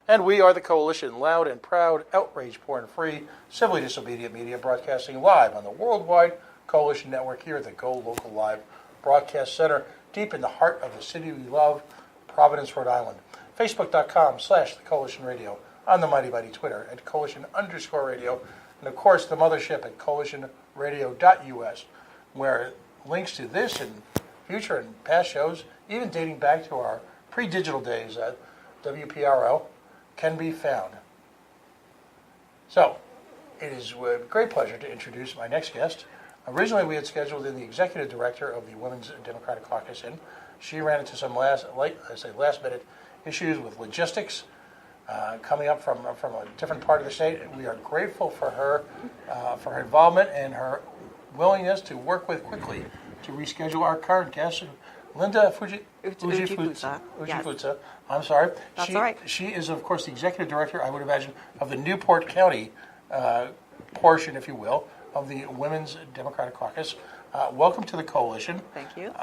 And we are the Coalition, loud and proud, outrage porn-free, civilly disobedient media broadcasting live on the worldwide Coalition Network here at the Go Local Live Broadcast Center, deep in the heart of the city we love, Providence, Rhode Island. Facebook.com/The Coalition Radio, on the mighty Twitter at Coalition_radio, and of course the mothership at coalitionradio.us, where links to this and future and past shows, even dating back to our pre-digital days at WPRO, can be found. So, it is with great pleasure to introduce my next guest. Originally, we had scheduled in the executive director of the Women's Democratic Caucus, and she ran into some last-minute issues with logistics coming up from a different part of the state. We are grateful for her involvement and her willingness to work with quickly to reschedule our current guest, Linda Ujifusa. Yes. I'm sorry. That's all right. She is, of course, the executive director, I would imagine, of the Newport County portion, if you will, of the Women's Democratic Caucus. Welcome to the Coalition. Thank you.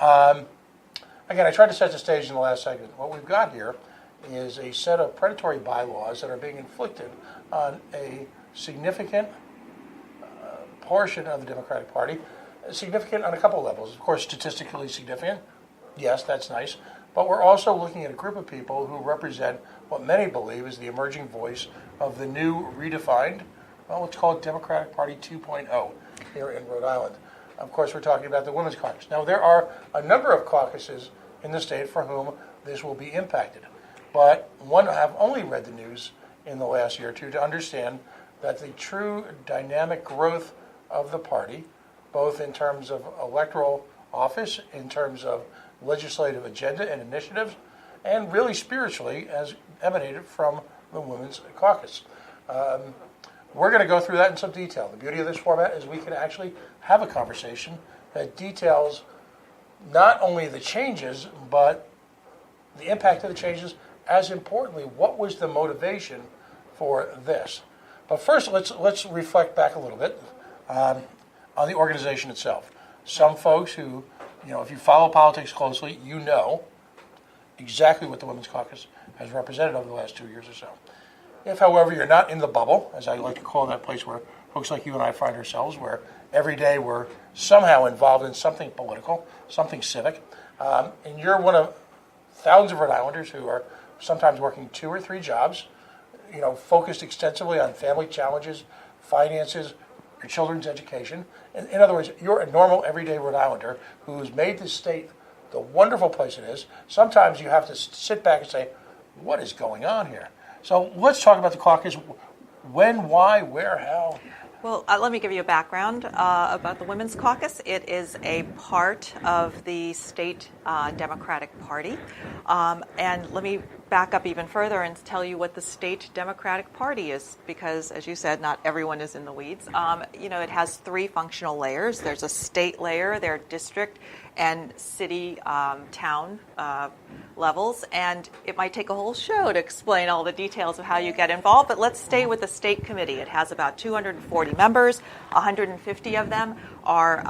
Again, I tried to set the stage in the last segment. What we've got here is a set of predatory bylaws that are being inflicted on a significant portion of the Democratic Party, significant on a couple of levels. Of course, statistically significant. Yes, that's nice. But we're also looking at a group of people who represent what many believe is the emerging voice of the new redefined, well, let's call it Democratic Party 2.0 here in Rhode Island. Of course, we're talking about the Women's Caucus. Now, there are a number of caucuses in the state for whom this will be impacted. But one, I've only read the news in the last year or two to understand that the true dynamic growth of the party, both in terms of electoral office, in terms of legislative agenda and initiatives, and really spiritually, has emanated from the Women's Caucus. We're going to go through that in some detail. The beauty of this format is we can actually have a conversation that details not only the changes, but the impact of the changes, as importantly, what was the motivation for this. But first, let's reflect back a little bit on the organization itself. Some folks who, if you follow politics closely, you know exactly what the Women's Caucus has represented over the last 2 years or so. If, however, you're not in the bubble, as I like to call that place where folks like you and I find ourselves, where every day we're somehow involved in something political, something civic, and you're one of thousands of Rhode Islanders who are sometimes working 2 or 3 jobs, focused extensively on family challenges, finances, your children's education. In other words, you're a normal, everyday Rhode Islander who's made this state the wonderful place it is. Sometimes you have to sit back and say, what is going on here? So let's talk about the caucus. When, why, where, how? Well, let me give you a background about the Women's Caucus. It is a part of the state Democratic Party. And let me back up even further and tell you what the state Democratic Party is, because, as you said, not everyone is in the weeds. It has 3 functional layers. There's a state layer, there are district and city, town levels, and it might take a whole show to explain all the details of how you get involved, but let's stay with the state committee. It has about 240 members. 150 of them are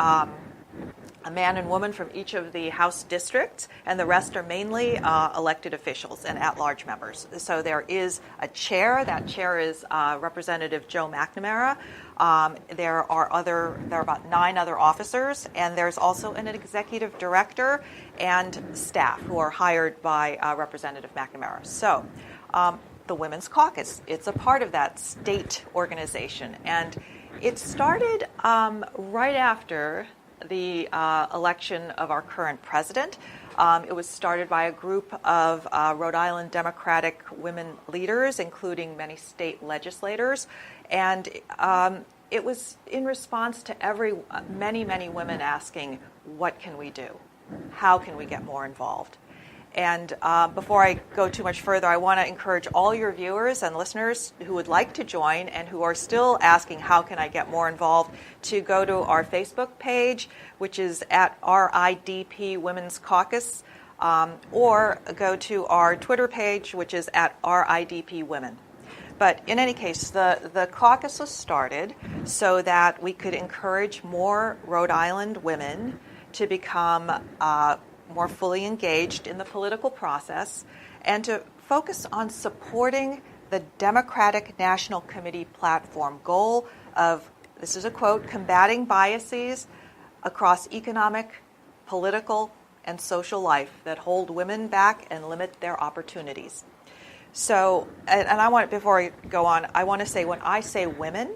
a man and woman from each of the House districts, and the rest are mainly elected officials and at-large members. So there is a chair. That chair is Representative Joe McNamara. There are about 9 other officers, and there's also an executive director and staff who are hired by Representative McNamara. So the Women's Caucus, it's a part of that state organization, and it started right after the election of our current president. It was started by a group of Rhode Island Democratic women leaders, including many state legislators, and it was in response to many women asking, what can we do? How can we get more involved? And before I go too much further, I want to encourage all your viewers and listeners who would like to join and who are still asking, how can I get more involved, to go to our Facebook page, which is at RIDP Women's Caucus, or go to our Twitter page, which is at RIDP Women. But in any case, the caucus was started so that we could encourage more Rhode Island women to become more fully engaged in the political process and to focus on supporting the Democratic National Committee platform goal of, this is a quote, combating biases across economic, political, and social life that hold women back and limit their opportunities. So, and I want, before I go on, I want to say when I say women,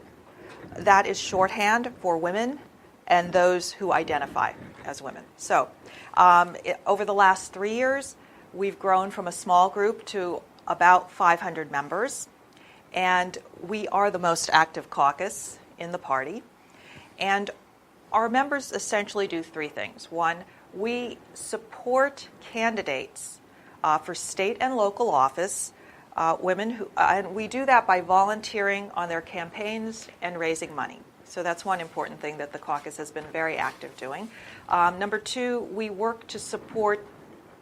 that is shorthand for women and those who identify as women. So, over the last 3 years, we've grown from a small group to about 500 members, and we are the most active caucus in the party. And our members essentially do three things. One, we support candidates for state and local office, women who, and we do that by volunteering on their campaigns and raising money. So that's one important thing that the caucus has been very active doing. Number two, we work to support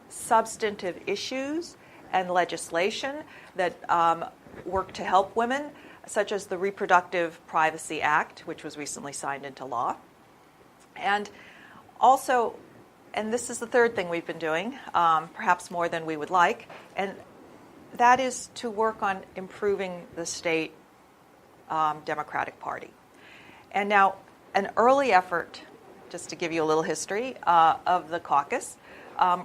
substantive issues and legislation that work to help women, such as the Reproductive Privacy Act, which was recently signed into law. And also, and this is the third thing we've been doing, perhaps more than we would like, and that is to work on improving the state Democratic Party. And now, an early effort, just to give you a little history, of the caucus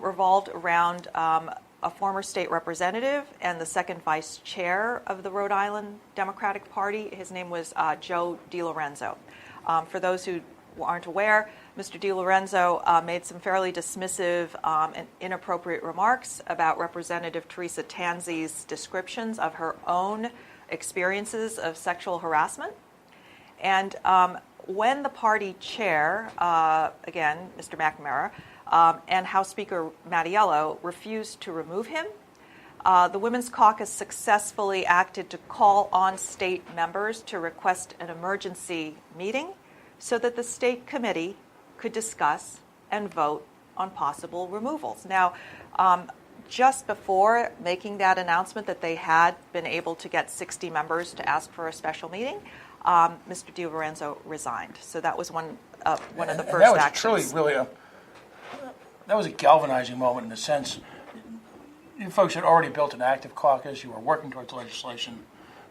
revolved around a former state representative and the second vice chair of the Rhode Island Democratic Party. His name was Joe DiLorenzo. For those who aren't aware, Mr. DiLorenzo made some fairly dismissive and inappropriate remarks about Representative Teresa Tanzi's descriptions of her own experiences of sexual harassment. And when the party chair, again, Mr. McNamara, and House Speaker Mattiello refused to remove him, the Women's Caucus successfully acted to call on state members to request an emergency meeting so that the state committee could discuss and vote on possible removals. Now, just before making that announcement that they had been able to get 60 members to ask for a special meeting, Mr. DiLorenzo resigned. So that was one of the first that was actions. Truly, really that was a galvanizing moment in the sense you folks had already built an active caucus, you were working towards legislation,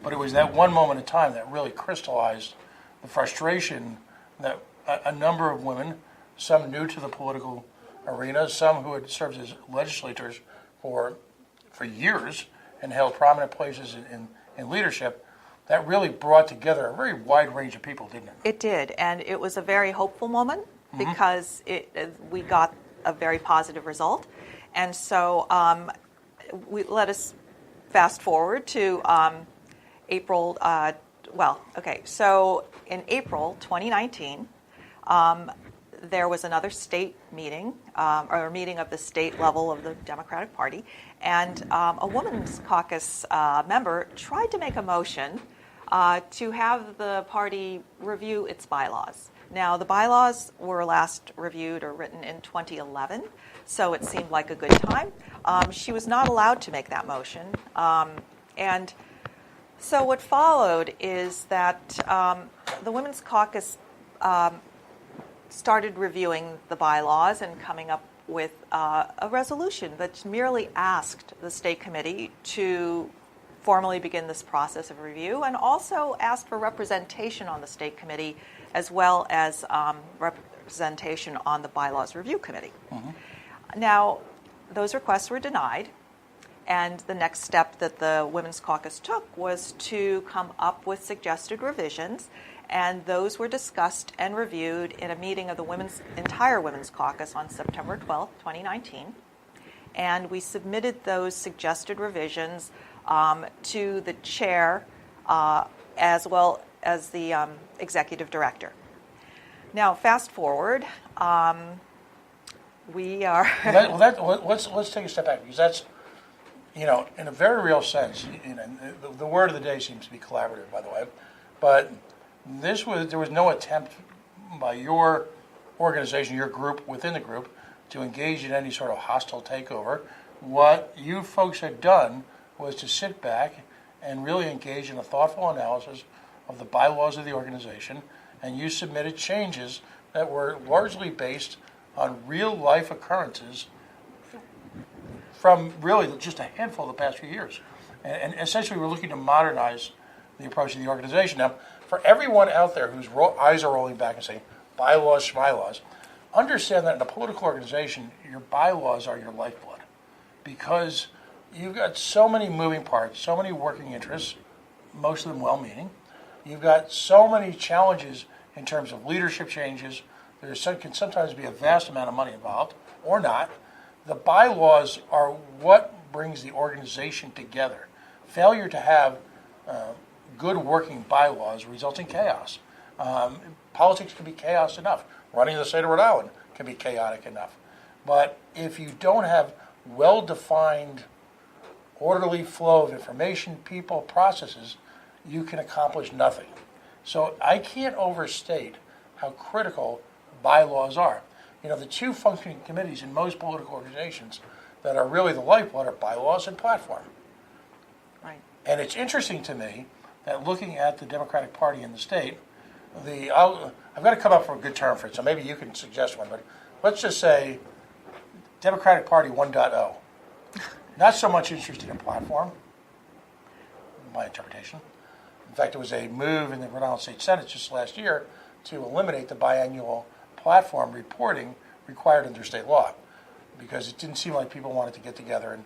but it was that one moment in time that really crystallized the frustration that a number of women, some new to the political arena, some who had served as legislators for years and held prominent places in leadership, that really brought together a very wide range of people, didn't it? It did, and it was a very hopeful moment because we got a very positive result. And so let us fast forward to April, so in April 2019, there was another state meeting, or a meeting of the state level of the Democratic Party, and a Women's Caucus member tried to make a motion to have the party review its bylaws. Now, the bylaws were last reviewed or written in 2011, so it seemed like a good time. She was not allowed to make that motion, and so what followed is that the Women's Caucus started reviewing the bylaws and coming up with a resolution that merely asked the state committee to formally begin this process of review, and also asked for representation on the state committee as well as representation on the bylaws review committee. Now, those requests were denied, and the next step that the Women's Caucus took was to come up with suggested revisions, and those were discussed and reviewed in a meeting of the entire Women's Caucus on September 12th, 2019. And we submitted those suggested revisions to the chair as well as the executive director. Now, fast forward, we are... let's take a step back, because that's, in a very real sense, the word of the day seems to be collaborative, by the way, but there was no attempt by your organization, your group, within the group, to engage in any sort of hostile takeover. What you folks had done was to sit back and really engage in a thoughtful analysis of the bylaws of the organization, and you submitted changes that were largely based on real-life occurrences from really just a handful of the past few years. And essentially we're looking to modernize the approach to the organization. Now, for everyone out there whose eyes are rolling back and saying, bylaws, schmylaws, understand that in a political organization, your bylaws are your lifeblood. Because you've got so many moving parts, so many working interests, most of them well-meaning. You've got so many challenges in terms of leadership changes. Can sometimes be a vast amount of money involved, or not. The bylaws are what brings the organization together. Failure to have good working bylaws results in chaos. Politics can be chaos enough. Running the state of Rhode Island can be chaotic enough. But if you don't have well-defined, orderly flow of information, people, processes, you can accomplish nothing. So I can't overstate how critical bylaws are. The two functioning committees in most political organizations that are really the lifeblood are bylaws and platform. Right. And it's interesting to me that looking at the Democratic Party in the state, I've got to come up with a good term for it, so maybe you can suggest one, but let's just say Democratic Party 1.0. Not so much interested in platform, my interpretation. In fact, it was a move in the Rhode Island State Senate just last year to eliminate the biannual platform reporting required under state law, because it didn't seem like people wanted to get together and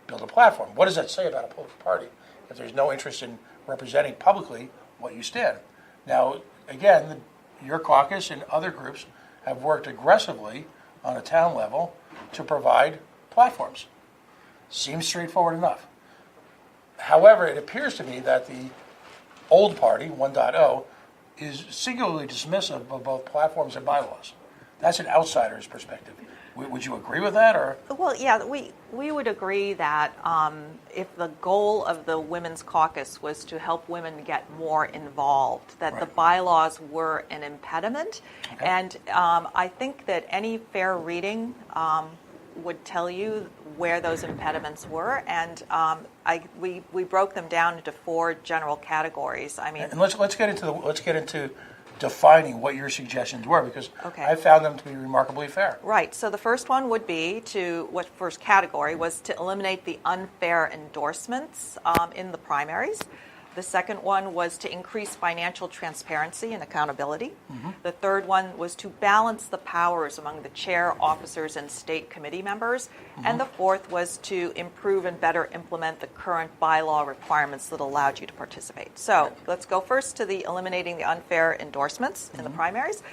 build a platform. What does that say about a political party if there's no interest in representing publicly what you stand? Now, again, your caucus and other groups have worked aggressively on a town level to provide platforms. Seems straightforward enough. However, it appears to me that the old party, 1.0, is singularly dismissive of both platforms and bylaws. That's an outsider's perspective. Would you agree with that, or? Well, yeah, we would agree that if the goal of the Women's Caucus was to help women get more involved, that the bylaws were an impediment. Okay. And I think that any fair reading would tell you where those impediments were, and we broke them down into 4 general categories. I mean, and let's get into defining what your suggestions were, because I found them to be remarkably fair. Right. So the first one would be first category was to eliminate the unfair endorsements in the primaries. The second one was to increase financial transparency and accountability. Mm-hmm. The third one was to balance the powers among the chair, officers, and state committee members. Mm-hmm. And the fourth was to improve and better implement the current bylaw requirements that allowed you to participate. So let's go first to the eliminating the unfair endorsements in the primaries.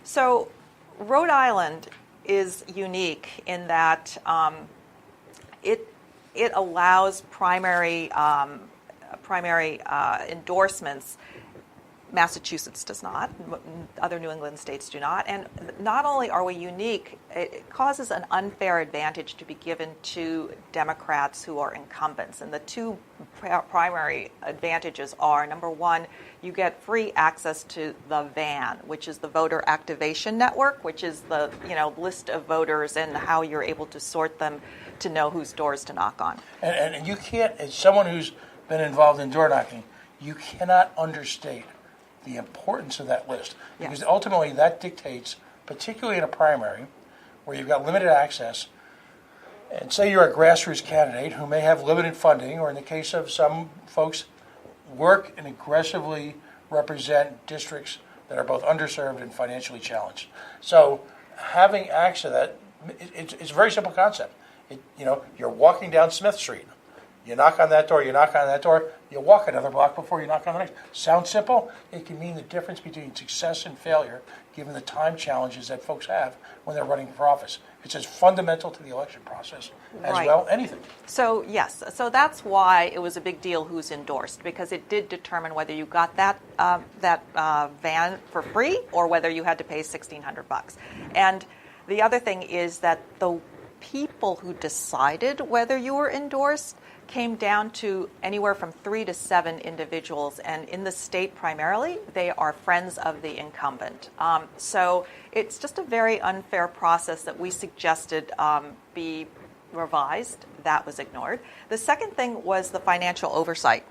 So Rhode Island is unique in that it allows primary endorsements. Massachusetts does not. Other New England states do not. And not only are we unique, it causes an unfair advantage to be given to Democrats who are incumbents. And the 2 primary advantages are, number one, you get free access to the VAN, which is the Voter Activation Network, which is the list of voters and how you're able to sort them to know whose doors to knock on. And you can't, as someone who's been involved in door knocking, you cannot understate the importance of that list, because ultimately that dictates, particularly in a primary where you've got limited access, and say you're a grassroots candidate who may have limited funding, or in the case of some folks, work and aggressively represent districts that are both underserved and financially challenged. So having access to that, it's a very simple concept. You're walking down Smith Street. You knock on that door, you walk another block before you knock on the next. Sounds simple? It can mean the difference between success and failure, given the time challenges that folks have when they're running for office. It's as fundamental to the election process as well anything. So yes, so that's why it was a big deal who's endorsed, because it did determine whether you got that van for free or whether you had to pay $1,600. And the other thing is that the people who decided whether you were endorsed came down to anywhere from 3 to 7 individuals, and in the state primarily, they are friends of the incumbent. So it's just a very unfair process that we suggested be revised. That was ignored. The second thing was the financial oversight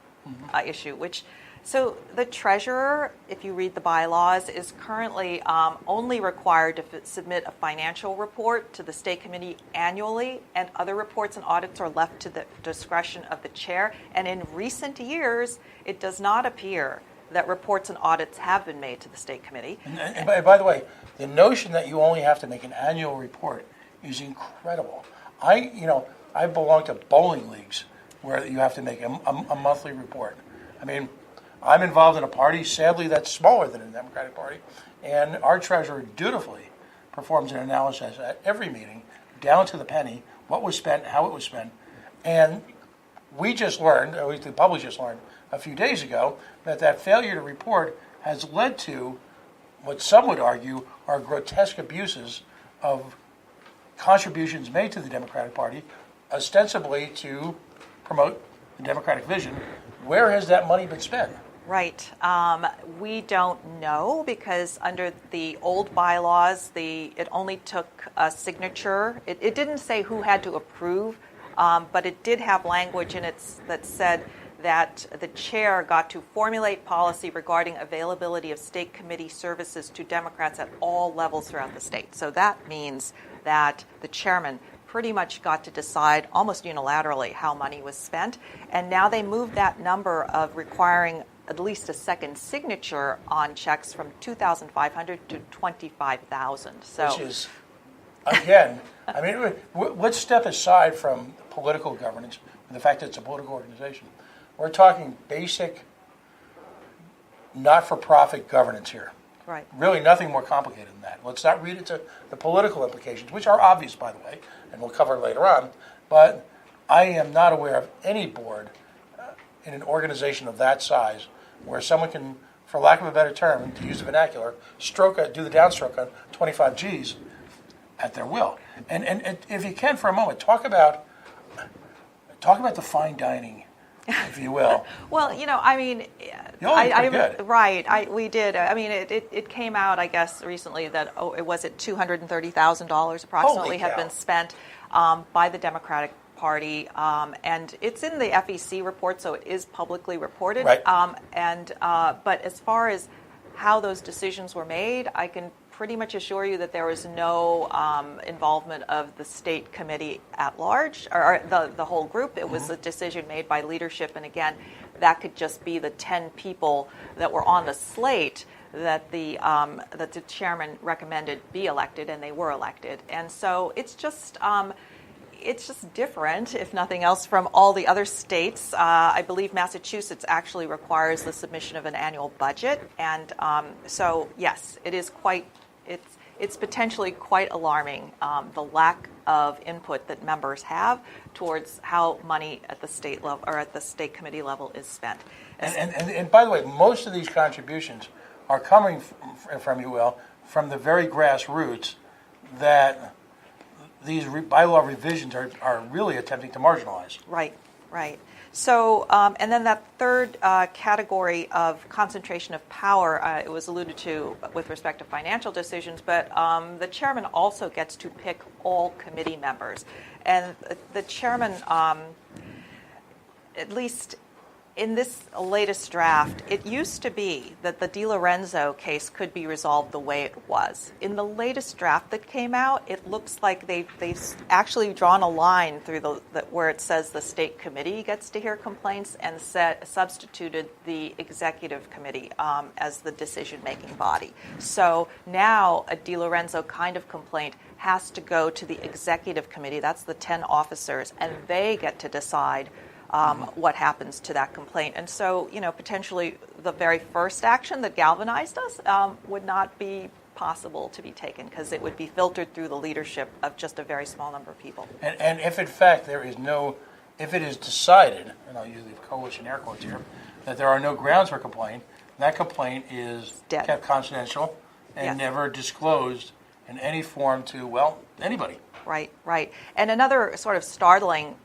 issue, which So the treasurer, if you read the bylaws, is currently only required to submit a financial report to the state committee annually, and other reports and audits are left to the discretion of the chair. And in recent years, it does not appear that reports and audits have been made to the state committee. And by the way, the notion that you only have to make an annual report is incredible. I belong to bowling leagues where you have to make a monthly report. I mean, I'm involved in a party, sadly, that's smaller than the Democratic Party, and our treasurer dutifully performs an analysis at every meeting, down to the penny, what was spent, how it was spent. And we just learned, or at least the public just learned a few days ago, that failure to report has led to what some would argue are grotesque abuses of contributions made to the Democratic Party, ostensibly to promote the Democratic vision. Where has that money been spent? Right. We don't know because under the old bylaws, it only took a signature. It didn't say who had to approve, but it did have language in it that said that the chair got to formulate policy regarding availability of state committee services to Democrats at all levels throughout the state. So that means that the chairman pretty much got to decide almost unilaterally how money was spent. And now they moved that number of requiring at least a second signature on checks from 2,500 to 25,000. So, which is, again, I mean, let's step aside from political governance and the fact that it's a political organization. We're talking basic, not-for-profit governance here. right. Really nothing more complicated than that. Let's not read into the political implications, which are obvious, by the way, and we'll cover later on. But I am not aware of any board in an organization of that size where someone can, for lack of a better term, to use the vernacular, do the downstroke on 25 Gs at their will. And if you can, for a moment, talk about the fine dining, if you will. Well, I mean, good. Right. We did. I mean, it came out, I guess, recently that it was at $230,000 approximately had been spent by the Democratic Party, and it's in the FEC report, so it is publicly reported. Right. But as far as how those decisions were made, I can pretty much assure you that there was no involvement of the state committee at large, or the whole group. It was a decision made by leadership, and again, that could just be the 10 people that were on the slate that the chairman recommended be elected, and they were elected. And so it's just different, if nothing else, from all the other states. I believe Massachusetts actually requires the submission of an annual budget, and so yes, it is it's potentially quite alarming, the lack of input that members have towards how money at the state level or at the state committee level is spent. And by the way, most of these contributions are coming from the very grassroots that these bylaw revisions are really attempting to marginalize. Right. So, and then that third category of concentration of power, it was alluded to with respect to financial decisions, but the chairman also gets to pick all committee members. And the chairman, at least in this latest draft, it used to be that the DiLorenzo case could be resolved the way it was. In the latest draft that came out, it looks like they've actually drawn a line through where it says the state committee gets to hear complaints and substituted the executive committee as the decision-making body. So now a DiLorenzo kind of complaint has to go to the executive committee. That's the 10 officers, and they get to decide what happens to that complaint. And so, potentially the very first action that galvanized us would not be possible to be taken because it would be filtered through the leadership of just a very small number of people. And if in fact if it is decided, and I'll use the coalition air quotes here, that there are no grounds for complaint, that complaint is dead, kept confidential and never disclosed in any form to, anybody. Right. And another sort of startling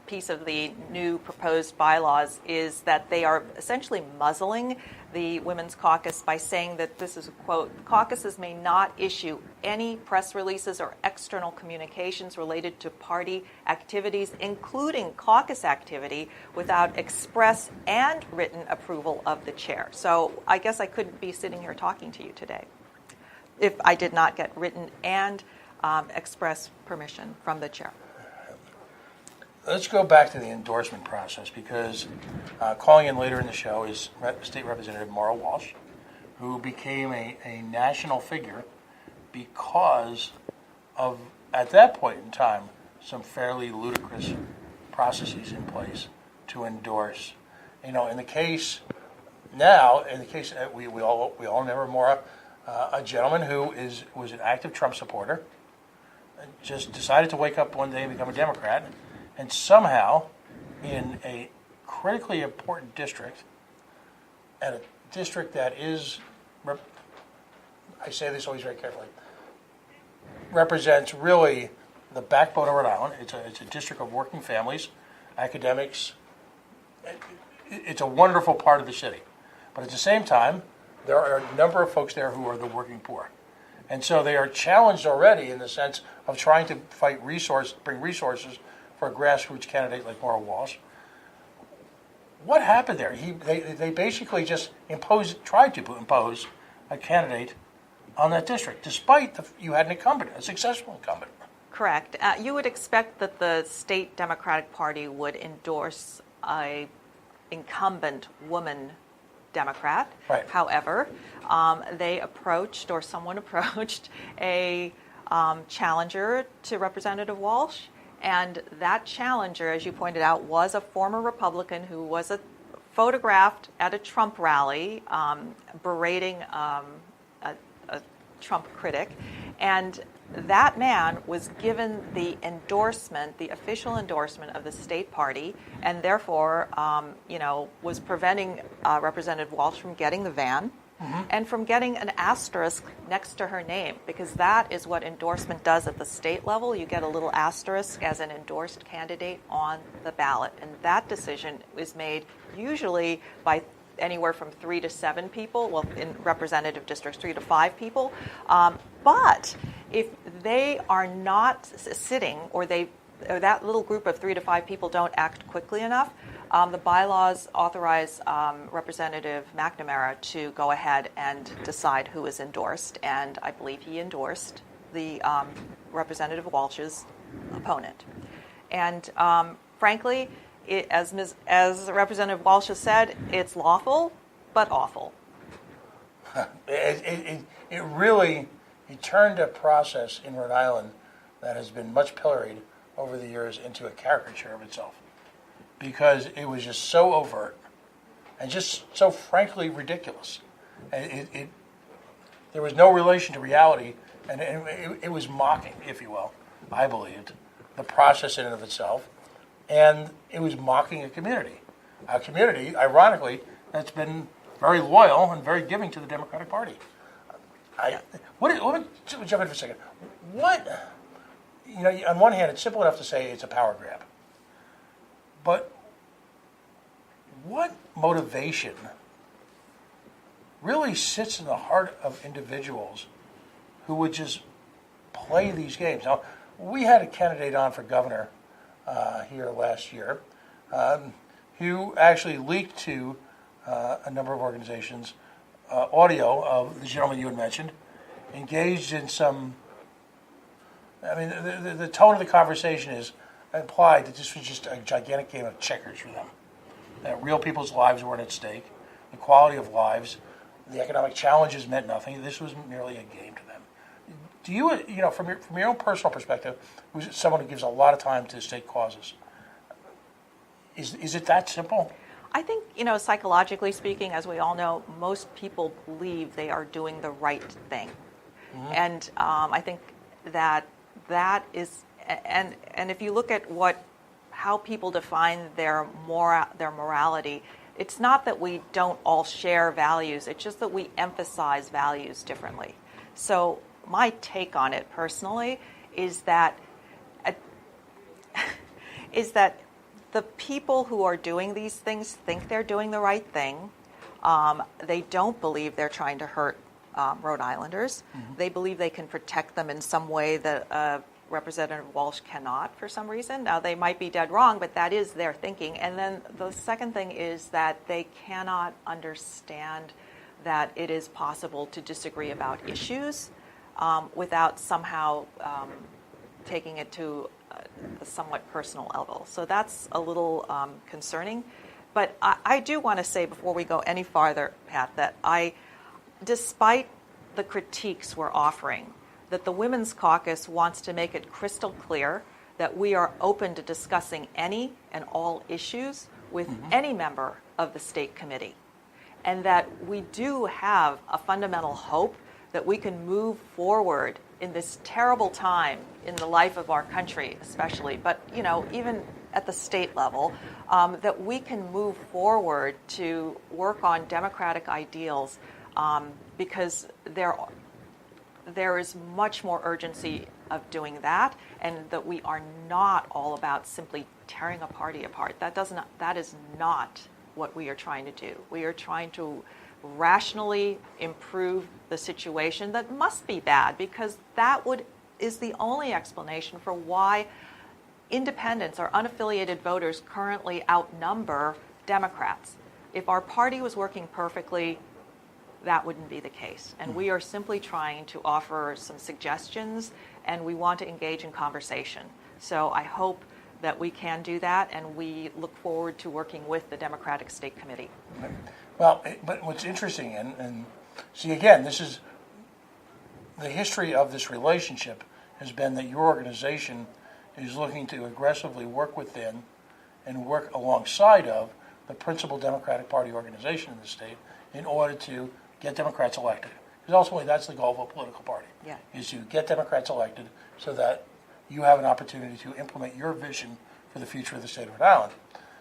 piece of the new proposed bylaws is that they are essentially muzzling the Women's Caucus by saying that this is a quote, caucuses may not issue any press releases or external communications related to party activities, including caucus activity, without express and written approval of the chair. So I guess I couldn't be sitting here talking to you today if I did not get written and express permission from the chair. Let's go back to the endorsement process, because calling in later in the show is State Representative Maura Walsh, who became a national figure because of, at that point in time, some fairly ludicrous processes in place to endorse. In the case now, we all remember Maura, a gentleman who was an active Trump supporter, just decided to wake up one day and become a Democrat. And somehow, in a critically important district, at a district that is, I say this always very carefully, represents really the backbone of Rhode Island. It's a district of working families, academics. It's a wonderful part of the city. But at the same time, there are a number of folks there who are the working poor. And so they are challenged already in the sense of trying to bring resources for a grassroots candidate like Maura Walsh. What happened there? They basically just tried to impose a candidate on that district, despite you had an incumbent, a successful incumbent. Correct. You would expect that the state Democratic Party would endorse a incumbent woman Democrat. Right. However, someone approached a challenger to Representative Walsh. And that challenger, as you pointed out, was a former Republican who was photographed at a Trump rally berating a Trump critic. And that man was given the endorsement, the official endorsement of the state party, and therefore, was preventing Representative Walsh from getting the van. Mm-hmm. And from getting an asterisk next to her name, because that is what endorsement does at the state level. You get a little asterisk as an endorsed candidate on the ballot. And that decision is made usually by anywhere from 3 to 7 people, well, in representative districts, 3 to 5 people. But if they are not sitting, or that little group of 3 to 5 people don't act quickly enough, the bylaws authorize Representative McNamara to go ahead and decide who is endorsed, and I believe he endorsed the Representative Walsh's opponent. And frankly, as Representative Walsh has said, it's lawful, but awful. It turned a process in Rhode Island that has been much pilloried over the years into a caricature of itself, because it was just so overt and just so frankly ridiculous. There was no relation to reality, and it was mocking, if you will, I believed, the process in and of itself, and it was mocking a community, ironically, that's been very loyal and very giving to the Democratic Party. Let me jump in for a second. On one hand, it's simple enough to say it's a power grab. But what motivation really sits in the heart of individuals who would just play these games? Now, we had a candidate on for governor here last year who actually leaked to a number of organizations audio of the gentleman you had mentioned, engaged in some... the tone of the conversation is implied that this was just a gigantic game of checkers for them. That real people's lives weren't at stake, the quality of lives, the economic challenges meant nothing. This was merely a game to them. Do you, from your own personal perspective, who's someone who gives a lot of time to state causes, is it that simple? I think, psychologically speaking, as we all know, most people believe they are doing the right thing. Mm-hmm. And I think that is, and if you look at how people define their morality, it's not that we don't all share values, it's just that we emphasize values differently. So my take on it personally is that the people who are doing these things think they're doing the right thing. They don't believe they're trying to hurt Rhode Islanders. They believe they can protect them in some way that Representative Walsh cannot for some reason. Now, they might be dead wrong, but that is their thinking. And then the second thing is that they cannot understand that it is possible to disagree about issues without somehow taking it to a somewhat personal level. So that's a little concerning. But I do want to say before we go any farther, Pat, that despite the critiques we're offering, that the Women's Caucus wants to make it crystal clear that we are open to discussing any and all issues with any member of the state committee, and that we do have a fundamental hope that we can move forward in this terrible time in the life of our country especially, but even at the state level, that we can move forward to work on democratic ideals because there is much more urgency of doing that, and that we are not all about simply tearing a party apart. That is not what we are trying to do. We are trying to rationally improve the situation that must be bad, because that is the only explanation for why independents or unaffiliated voters currently outnumber Democrats. If our party was working perfectly, that wouldn't be the case. And we are simply trying to offer some suggestions, and we want to engage in conversation. So I hope that we can do that, and we look forward to working with the Democratic State Committee. Well, but what's interesting, and see, again, this is the history of this relationship has been that your organization is looking to aggressively work within and work alongside of the principal Democratic Party organization in the state in order to get Democrats elected. Because ultimately that's the goal of a political party, is to get Democrats elected so that you have an opportunity to implement your vision for the future of the state of Rhode Island.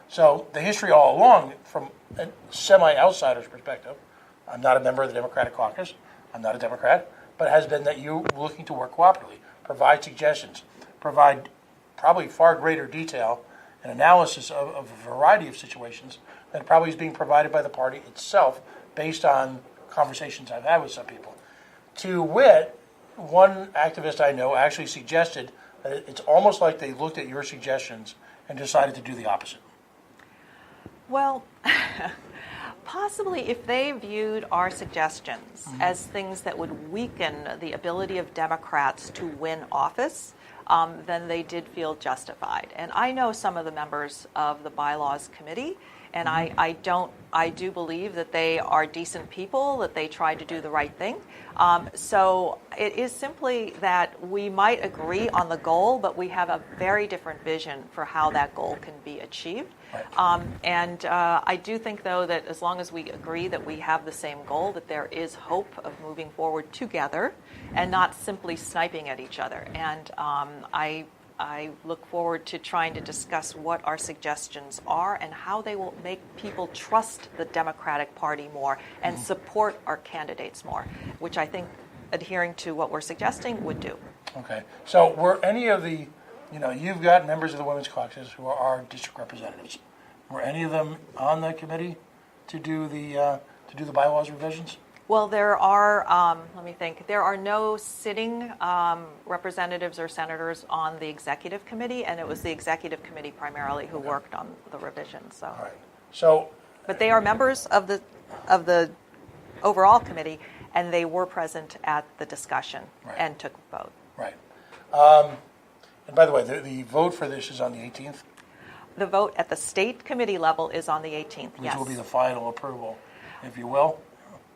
So the history all along, from a semi-outsider's perspective, I'm not a member of the Democratic Caucus, I'm not a Democrat, but it has been that you're looking to work cooperatively, provide suggestions, provide probably far greater detail and analysis of a variety of situations than probably is being provided by the party itself based on conversations I've had with some people. To wit, one activist I know actually suggested that it's almost like they looked at your suggestions and decided to do the opposite. Well, possibly if they viewed our suggestions as things that would weaken the ability of Democrats to win office, then they did feel justified. And I know some of the members of the Bylaws Committee, and I do believe that they are decent people, that they try to do the right thing. So it is simply that we might agree on the goal, but we have a very different vision for how that goal can be achieved. Right. And I do think, though, that as long as we agree that we have the same goal, that there is hope of moving forward together and not simply sniping at each other. And I look forward to trying to discuss what our suggestions are and how they will make people trust the Democratic Party more and support our candidates more, which I think adhering to what we're suggesting would do. Okay. So were any of the, you've got members of the Women's Caucus who are our district representatives. Were any of them on the committee to do the bylaws revisions? Well, there are, let me think, there are no sitting representatives or senators on the executive committee, and it was the executive committee primarily who worked on the revisions. So. All right. So, but they are members of the overall committee, and they were present at the discussion and took a vote. Right. And by the way, the vote for this is on the 18th? The vote at the state committee level is on the 18th, Which will be the final approval, if you will?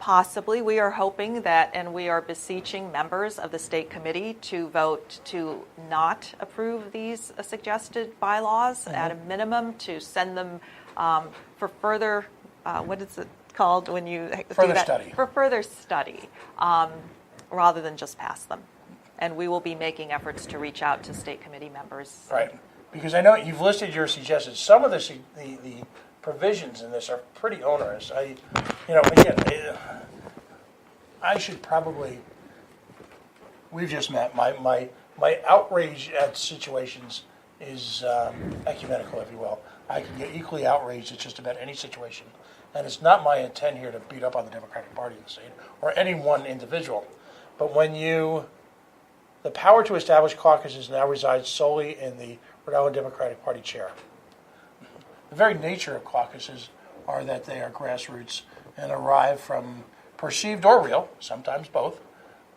Possibly. We are hoping that, and we are beseeching members of the state committee to vote to not approve these suggested bylaws, at a minimum to send them for further, what is it called when you further do that? Study. For further study, rather than just pass them. And we will be making efforts to reach out to state committee members. Right. Because I know you've listed your suggestions. Some of the provisions in this are pretty onerous. I should probably, we've just met, my outrage at situations is ecumenical, if you will. I can get equally outraged at just about any situation and it's not my intent here to beat up on the Democratic Party in the state or any one individual, but the power to establish caucuses now resides solely in the Rhode Island Democratic Party chair. The very nature of caucuses are that they are grassroots and arrive from perceived or real, sometimes both,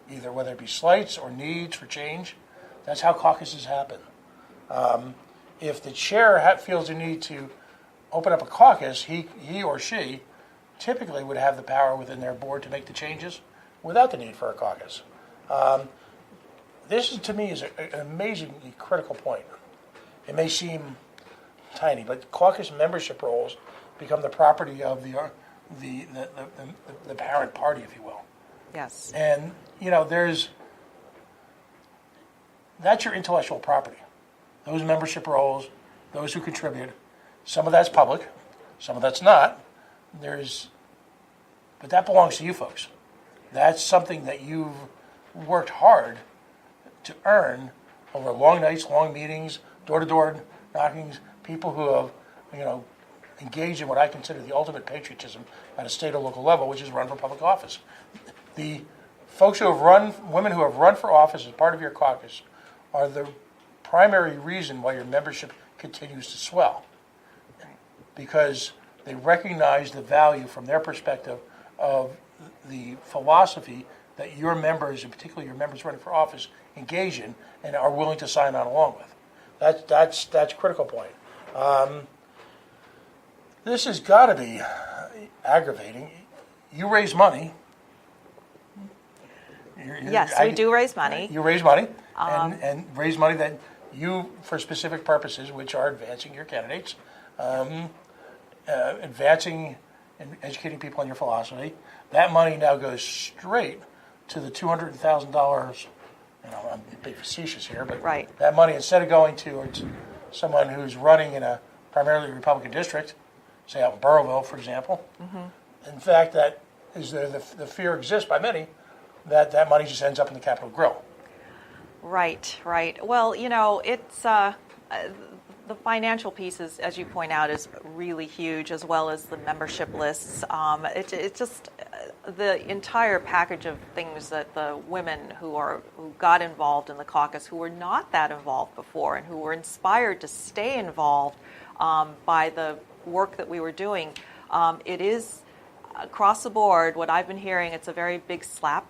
either whether it be slights or needs for change. That's how caucuses happen. If the chair feels the need to open up a caucus, he or she typically would have the power within their board to make the changes without the need for a caucus. This, to me, is an amazingly critical point. It may seem tiny, but caucus membership rolls become the property of the parent party, if you will. Yes. And, that's your intellectual property. Those membership rolls, those who contribute, some of that's public, some of that's not. But that belongs to you folks. That's something that you've worked hard to earn over long nights, long meetings, door-to-door knockings, people who have, engaged in what I consider the ultimate patriotism at a state or local level, which is run for public office. The folks women who have run for office as part of your caucus are the primary reason why your membership continues to swell. Because they recognize the value from their perspective of the philosophy that your members, and particularly your members running for office, engage in and are willing to sign on along with. That's a critical point. This has got to be aggravating. You raise money. Yes, we do raise money. You raise money, and raise money that you, for specific purposes, which are advancing your candidates, advancing and educating people on your philosophy. That money now goes straight to the $200,000. I'm being facetious here, but right. That money, instead of going towards someone who's running in a primarily Republican district, say out in Burrowville, for example, in fact, that is the fear exists by many that money just ends up in the Capitol Grill. Right. Well, it's the financial piece, as you point out, is really huge, as well as the membership lists. It's just the entire package of things that the women who got involved in the caucus, who were not that involved before, and who were inspired to stay involved by the work that we were doing. It is across the board. What I've been hearing, it's a very big slap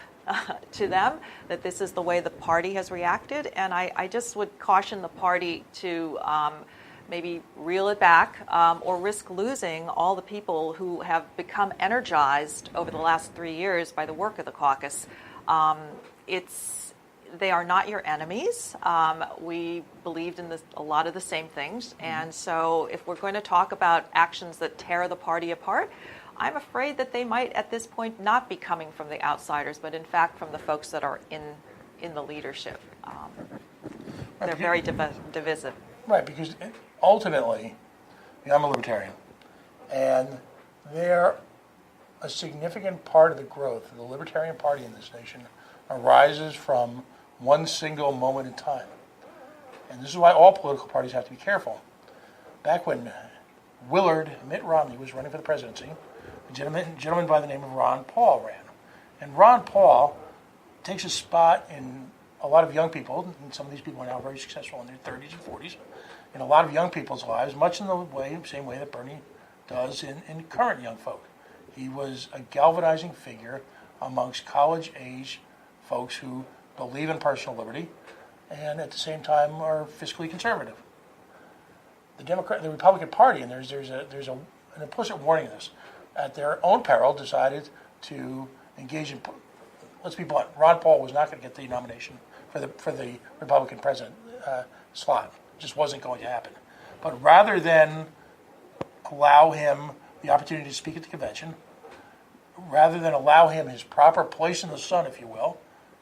to them that this is the way the party has reacted, and I just would caution the party to maybe reel it back or risk losing all the people who have become energized over the last 3 years by the work of the caucus. They are not your enemies. We believed in a lot of the same things, and so if we're going to talk about actions that tear the party apart, I'm afraid that they might, at this point, not be coming from the outsiders, but in fact from the folks that are in the leadership. They're very divisive. Right, because ultimately, I'm a libertarian, and they're a significant part of the growth of the Libertarian Party in this nation arises from one single moment in time. And this is why all political parties have to be careful. Back when Mitt Romney was running for the presidency, a gentleman by the name of Ron Paul ran. And Ron Paul takes a spot in a lot of young people, and some of these people are now very successful in their 30s and 40s, in a lot of young people's lives, much in the same way that Bernie does in current young folk. He was a galvanizing figure amongst college-age folks who believe in personal liberty and at the same time are fiscally conservative. The Republican Party, and there's an implicit warning of this, at their own peril decided to engage in. Let's be blunt. Ron Paul was not going to get the nomination for the Republican president slot. It just wasn't going to happen. But rather than allow him the opportunity to speak at the convention, rather than allow him his proper place in the sun, if you will,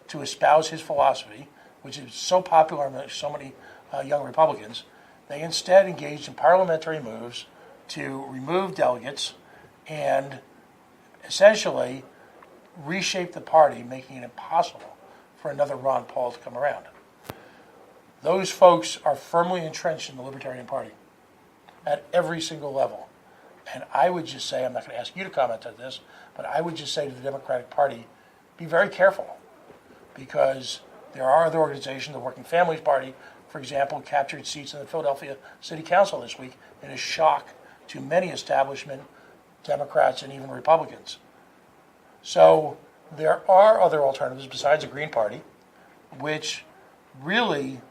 to espouse his philosophy, which is so popular among so many young Republicans, they instead engaged in parliamentary moves to remove delegates and essentially reshape the party, making it impossible for another Ron Paul to come around. Those folks are firmly entrenched in the Libertarian Party at every single level. And I would just say, I'm not going to ask you to comment on this, but I would just say to the Democratic Party, be very careful, because there are other organizations, the Working Families Party, for example, captured seats in the Philadelphia City Council this week in a shock to many establishment Democrats and even Republicans. So there are other alternatives besides the Green Party, which really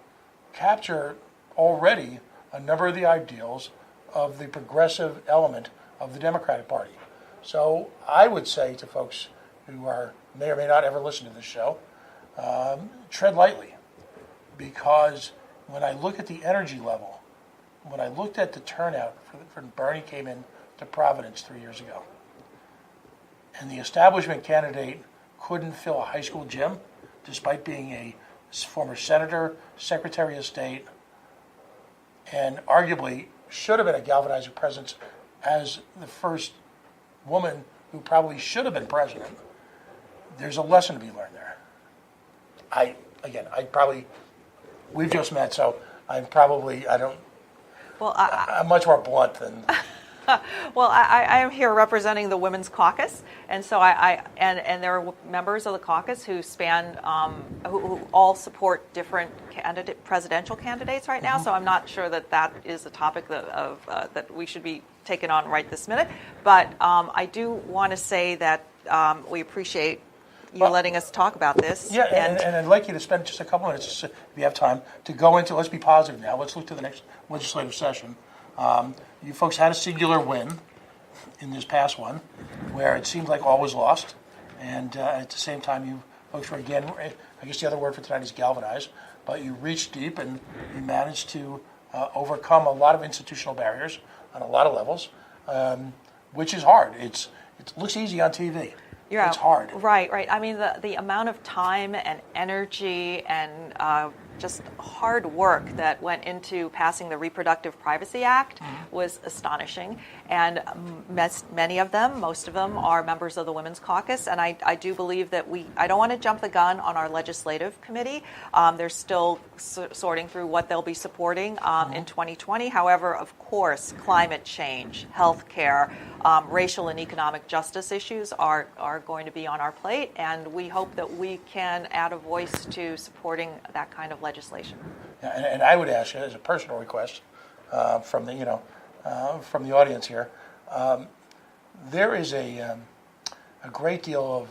capture already a number of the ideals of the progressive element of the Democratic Party. So I would say to folks who may or may not ever listen to this show, tread lightly, because when I look at the energy level, when I looked at the turnout when Bernie came in to Providence 3 years ago, and the establishment candidate couldn't fill a high school gym, despite being a former senator, secretary of state, and arguably should have been a galvanizing presence as the first woman who probably should have been president. There's a lesson to be learned there. We've just met, so I'm much more blunt than. Well, I am here representing the Women's Caucus, and so and there are members of the caucus who span who all support different presidential candidates right now. So I'm not sure that is a topic that we should be taking on right this minute. But I do want to say that we appreciate you letting us talk about this. Yeah, and I'd like you to spend just a couple minutes, if you have time, to go into. Let's be positive now. Let's look to the next legislative session. You folks had a singular win in this past one, where it seemed like all was lost, and at the same time, you folks were again. I guess the other word for tonight is galvanized. But you reached deep, and you managed to overcome a lot of institutional barriers on a lot of levels, which is hard. It looks easy on TV. Yeah, it's hard. Right. I mean, the amount of time and energy and just hard work that went into passing the Reproductive Privacy Act was astonishing. And many of them, most of them, are members of the Women's Caucus. And I do believe that I don't want to jump the gun on our legislative committee. They're still sorting through what they'll be supporting in 2020. However, of course, climate change, health care, racial and economic justice issues are going to be on our plate. And we hope that we can add a voice to supporting that kind of legislation. Yeah, and I would ask you, as a personal request from the audience here, there is a great deal of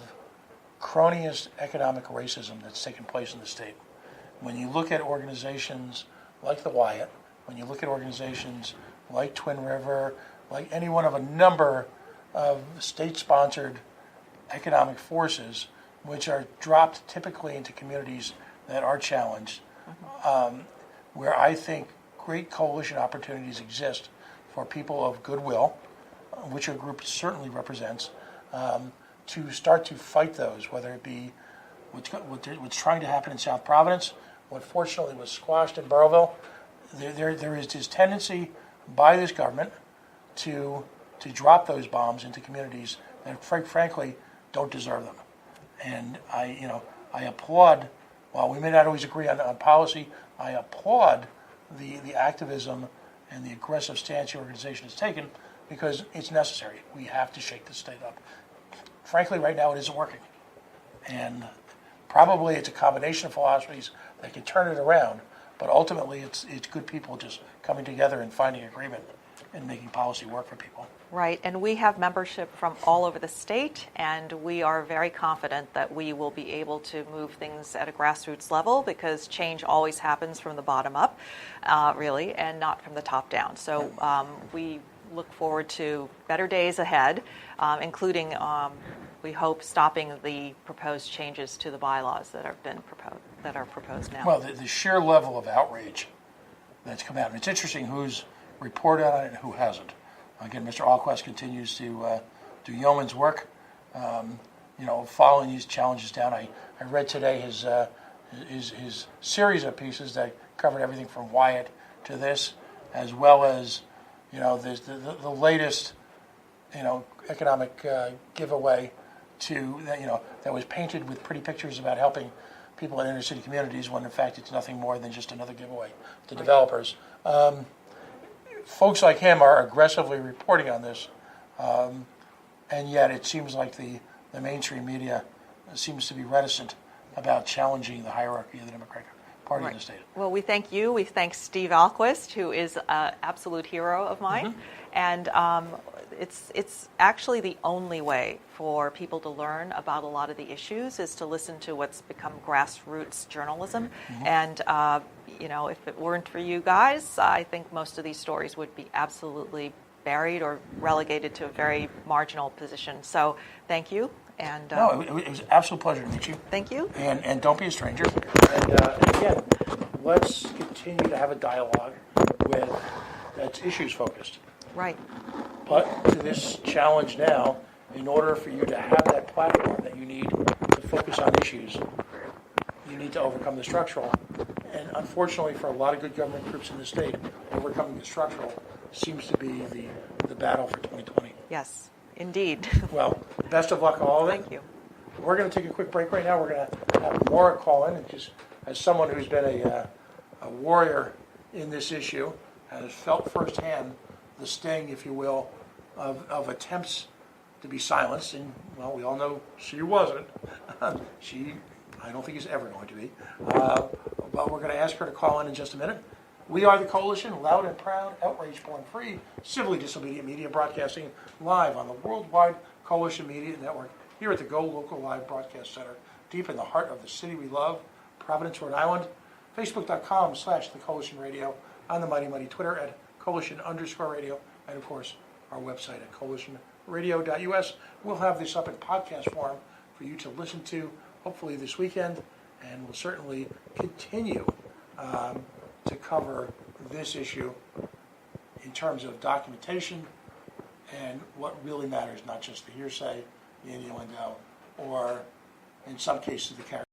cronyist economic racism that's taken place in the state. When you look at organizations like the Wyatt, when you look at organizations like Twin River, like any one of a number of state-sponsored economic forces, which are dropped typically into communities that are challenged, where I think great coalition opportunities exist for people of goodwill, which your group certainly represents, to start to fight those, whether it be what's trying to happen in South Providence, what fortunately was squashed in Burrillville. There is this tendency by this government to drop those bombs into communities that, frankly, don't deserve them. And I applaud. While we may not always agree on policy, I applaud the activism and the aggressive stance your organization has taken, because it's necessary. We have to shake the state up. Frankly, right now it isn't working. And probably it's a combination of philosophies that can turn it around, but ultimately it's good people just coming together and finding agreement and making policy work for people. Right, and we have membership from all over the state, and we are very confident that we will be able to move things at a grassroots level, because change always happens from the bottom up, really, and not from the top down. So we look forward to better days ahead, including, we hope, stopping the proposed changes to the bylaws that are proposed now. Well, the sheer level of outrage that's come out, and it's interesting who's reported on it and who hasn't. Again, Mr. Alquist continues to do yeoman's work, following these challenges down. I read today his series of pieces that covered everything from Wyatt to this, as well as the latest economic giveaway to that was painted with pretty pictures about helping people in inner city communities, when in fact it's nothing more than just another giveaway to developers. folks like him are aggressively reporting on this, and yet it seems like the mainstream media seems to be reticent about challenging the hierarchy of the Democratic Party in the state. Well, we thank you. We thank Steve Alquist, who is an absolute hero of mine. And it's actually the only way for people to learn about a lot of the issues is to listen to what's become grassroots journalism. And, if it weren't for you guys, I think most of these stories would be absolutely buried or relegated to a very marginal position. So thank you. And No, it was an absolute pleasure to meet you. thank you. And don't be a stranger. And again, let's continue to have a dialogue that's issues focused. Right. But to this challenge now, in order for you to have that platform that you need to focus on issues, you need to overcome the structural. And unfortunately, for a lot of good government groups in the state, overcoming the structural seems to be the battle for 2020. Yes, indeed. Well, best of luck, all of it. Thank you. We're going to take a quick break right now. We're going to have Maura call in, and just as someone who's been a warrior in this issue, has felt firsthand the sting, if you will, of attempts to be silenced. And, well, we all know she wasn't. I don't think is ever going to be. But we're going to ask her to call in just a minute. We are the Coalition, loud and proud, outrage born free, civilly disobedient media, broadcasting live on the worldwide Coalition Media Network here at the Go Local Live Broadcast Center, deep in the heart of the city we love, Providence, Rhode Island. Facebook.com/The Coalition Radio, on the Mighty Mighty Twitter at Coalition_radio, and of course our website at coalitionradio.us. We'll have this up in podcast form for you to listen to, hopefully this weekend, and we'll certainly continue to cover this issue in terms of documentation and what really matters, not just the hearsay, the innuendo, or in some cases the character.